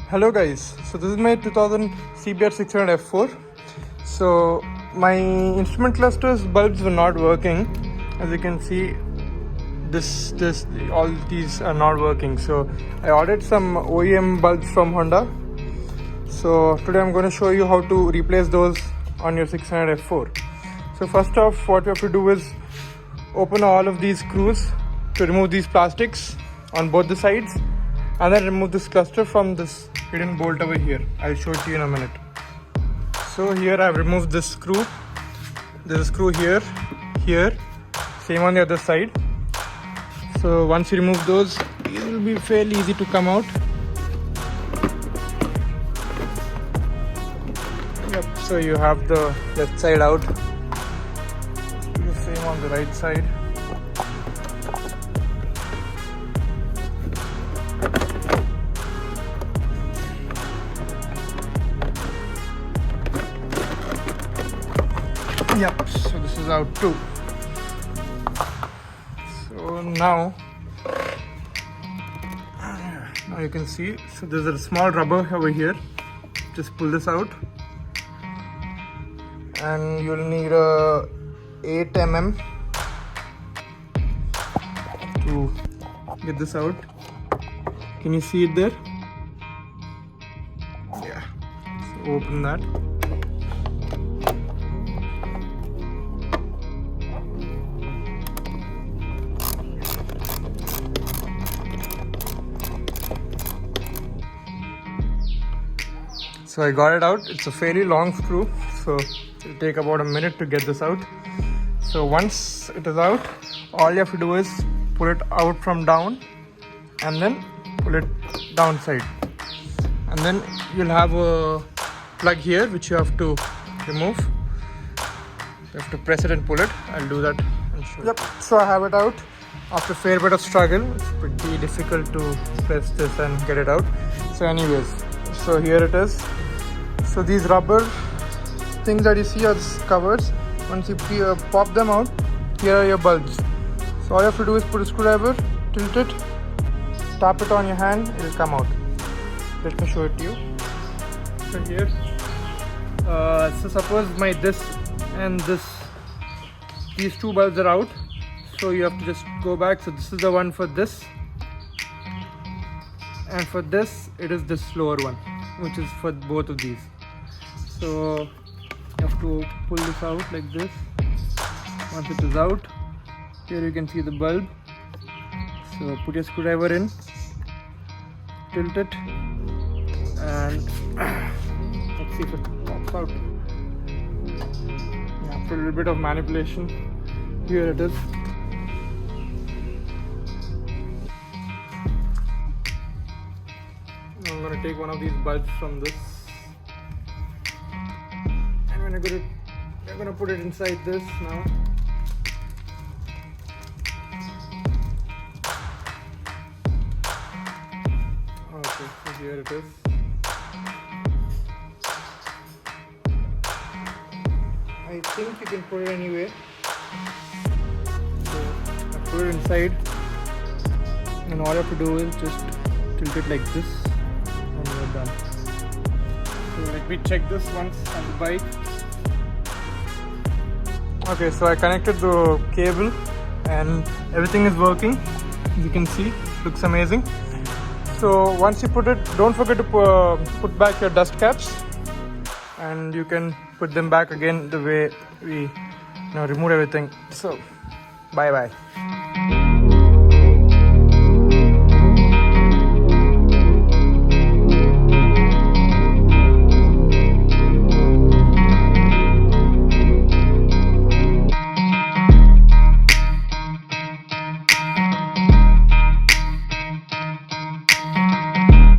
Hello guys, so this is my 2000 CBR 600 F4. So my instrument cluster's bulbs were not working. As you can see, all these are not working. So I ordered some OEM bulbs from Honda. So today I'm going to show you how to replace those on your 600 F4. So first off, what you have to do is open all of these screws to remove these plastics on both the sides, and then remove this cluster from this hidden bolt over here. I'll show it to you in a minute. So here I've removed this screw. There's a screw here, same on the other side. So once you remove those, it will be fairly easy to come out. Yep, so you have the left side out. The same on the right side. Yep, so this is out too. So now you can see, so there's a small rubber over here. Just pull this out, and you'll need a 8 mm to get this out. Can you see it there? Yeah, so open that. So I got it out. It's a fairly long screw, so it'll take about a minute to get this out. So once it is out, all you have to do is pull it out from down and then pull it downside. And then you'll have a plug here which you have to remove. You have to press it and pull it. I'll do that and show you. Yep, so I have it out. After a fair bit of struggle, it's pretty difficult to press this and get it out. So anyways, so here it is. So these rubber things that you see are covers. Once you pop them out, here are your bulbs. So all you have to do is put a screwdriver, tilt it, tap it on your hand, it will come out. Let me show it to you. So here, so suppose this and these two bulbs are out. So you have to just go back. So this is the one for this, and for this it is this lower one, which is for both of these. So you have to pull this out like this. Once it is out, here you can see the bulb. So put your screwdriver in, tilt it, and let's see if it pops out. After a little bit of manipulation, here it is. I'm going to take one of these bulbs from this, and I'm going to put it inside this now. Okay, so here it is. I think you can put it anywhere. So I put it inside, and all you have to do is just tilt it like this. Done. So let me check this once on the bike. Okay, so I connected the cable and everything is working. You can see, it looks amazing. So once you put it, don't forget to put back your dust caps, and you can put them back again the way we removed everything. So bye bye.